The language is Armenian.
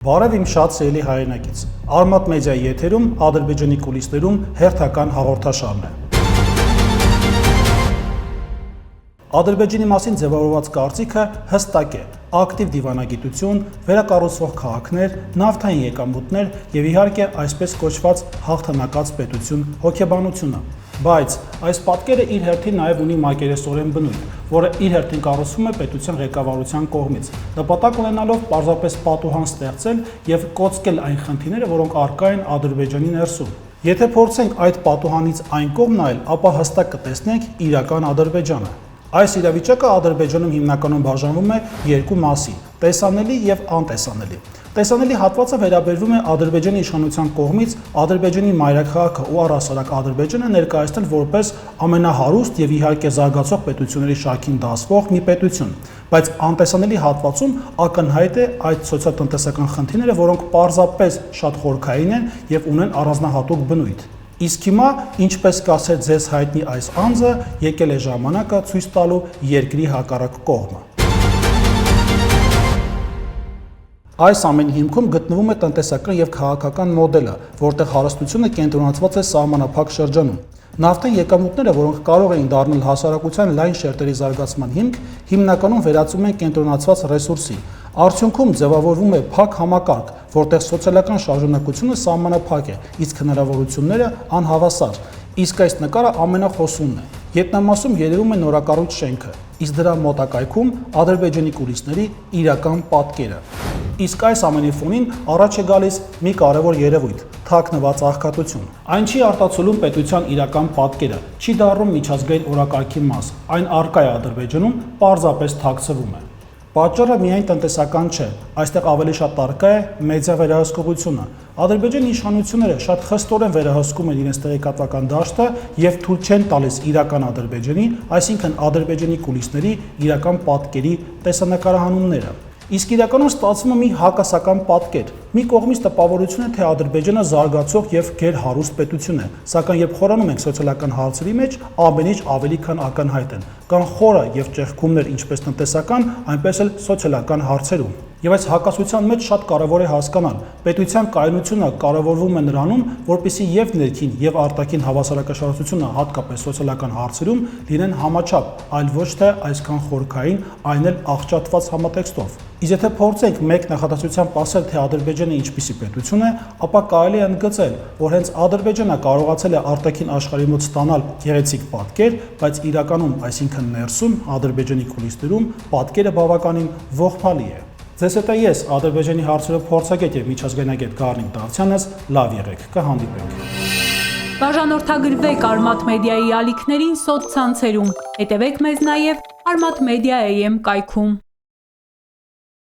Բարև իմ շատ սիրելի հայրենակից։ Արմատ մեդիայի եթերում Ադրբեջանի կուլիսներում հերթական հաղորդաշարն է։ Ադրբեջանի մասին ձևավորված կարծիքը հստակ է՝ ակտիվ դիվանագիտություն, վերակառուցվող քաղաքներ, նավթային եկամուտներ եւ իհարկե այսպես կոչված հաղթանակած պետություն հոգեբանությունը։ Բայց այս պատկերը իր հերթին նաև ունի մակերեսորեն բնույթ, որը իր հերթին կառուցվում է պետության ղեկավարության կողմից, նպատակ ունենալով պարզապես պատուհան ստեղծել եւ կոծկել այն խնդիրները, որոնք առկա են Ադրբեջանի ներսում։ Եթե փորձենք այդ պատուհանից այն կողմ նայել, ապա հստակ կտեսնենք իրական Ադրբեջանը։ Այս իրավիճակը Ադրբեջանում հիմնականում բաժանվում է երկու մասի՝ տեսանելի եւ անտեսանելի։ Տեսանելի հատվածը վերաբերվում է Ադրբեջանի իշխանության կողմից Ադրբեջանի մայրաքաղաքը ու առհասարակ Ադրբեջանը ներկայացնել որպես ամենահարուստ եւ իհարկե զարգացող պետությունների շարքին դասվող մի պետություն, բայց անտեսանելի հատվածում ակնհայտ է այդ սոցիալ-տնտեսական խնդիրները, որոնք պարզապես շատ խորքային են եւ ունեն առանձնահատուկ բնույթ։ Իսկ հիմա, ինչպես կասեր ձեզ հայտնի այս անձը, եկել է ժամանակը ցույց տալու երկրի հակառակ կողմը։ Այս ամենի հիմքում գտնվում է տնտեսական եւ քաղաքական մոդելը, որտեղ հարստությունը կենտրոնացված է սահմանափակ շրջանում։ Նավթային եկամուտները, որոնք կարող էին դառնալ հասարակության լայն շերտերի զարգացման հիմք, հիմնականում վերածվում են կենտրոնացված ռեսուրսի։ Արդյունքում ձևավորվում է փակ համակարգ, որտեղ սոցիալական շարժունակությունը սահմանափակ է, իսկ հնարավորությունները անհավասար։ Իսկ այս նկարը ամենախոսունն է։ Ետնամասում երևում է նորակառույց շենքը, իսկ դրա մոտակայքում Ադրբեջանի կուլիսների իրական պատկերը։ Իսկ այս ամենի ֆոնին առաջ է գալիս մի կարևոր երևույթ՝ թաքնված աղքատություն։ Այն չի արտացոլում պետության իրական պատկերը, չի դառնում միջազգային օրակարգի մաս, այն առկա է Ադրբեջանում, պարզապես թաքցվում է։ Պատճառը միայն տնտեսական չէ, այստեղ ավելի շատ առկա է մեդիա վերահսկողությունը։ Ադրբեջանի իշխանությունները շատ խստորեն վերահսկում են իրենց տեղեկատվական դաշտը եւ թույլ չեն տալիս իրական Ադրբեջանի, այսինքն Ադրբեջանի կուլիսների իրական պատկերի տեսանկարահանումները։ Իսկ իրականում ստացվում է մի հակասական պատկեր։ Մի կողմից տպավորություն է, թե Ադրբեջանը զարգացող եւ գերհարուստ պետություն է, սակայն երբ խորանում ենք սոցիալական հարցերի մեջ, ամեն ինչ ավելի քան ակնհայտ են։ Կան խորը եւ ճեղքումներ ինչպես տնտեսական, այնպես էլ սոցիալական հարցերում։ Եվ այս հակասության մեջ շատ կարևոր է հասկանալ, պետության կայունությունը կարևորվում է նրանում, որպեսզի եւ ներքին եւ արտաքին հավասարակշռությունը, հատկապես սոցիալական հարցերում, լինեն համաչափ, այլ ոչ թե այսքան խորքային, այն էլ աղճատված համատեքստով։ Իսկ եթե փորձենք մեկ նախադասությամբ ասել, թե Ադրբեջանը ինչպիսի պետություն է, ապա կարելի է ընդգծել, որ հենց Ադրբեջանը կարողացել է արտաքին աշխարհի մոտ ստանալ գեղեցիկ պատկեր, բայց իրականում, այսինքն ներսում, Ադրբեջանի կուլիսներում պատկերը բավականին ողբալի է։ Ձեզ հետ ես Ադրբեջանի հարցերով փորձագետ եւ միջազգայնագետ Գառնիկ Դավթյանս, լավ եղեք, կհանդիպենք։ Բաժանորդագրվեք Արմատ մեդիայի ալիքներին սոցցանցերում, հետևեք մեզ նաև Armat Media AM կայքում։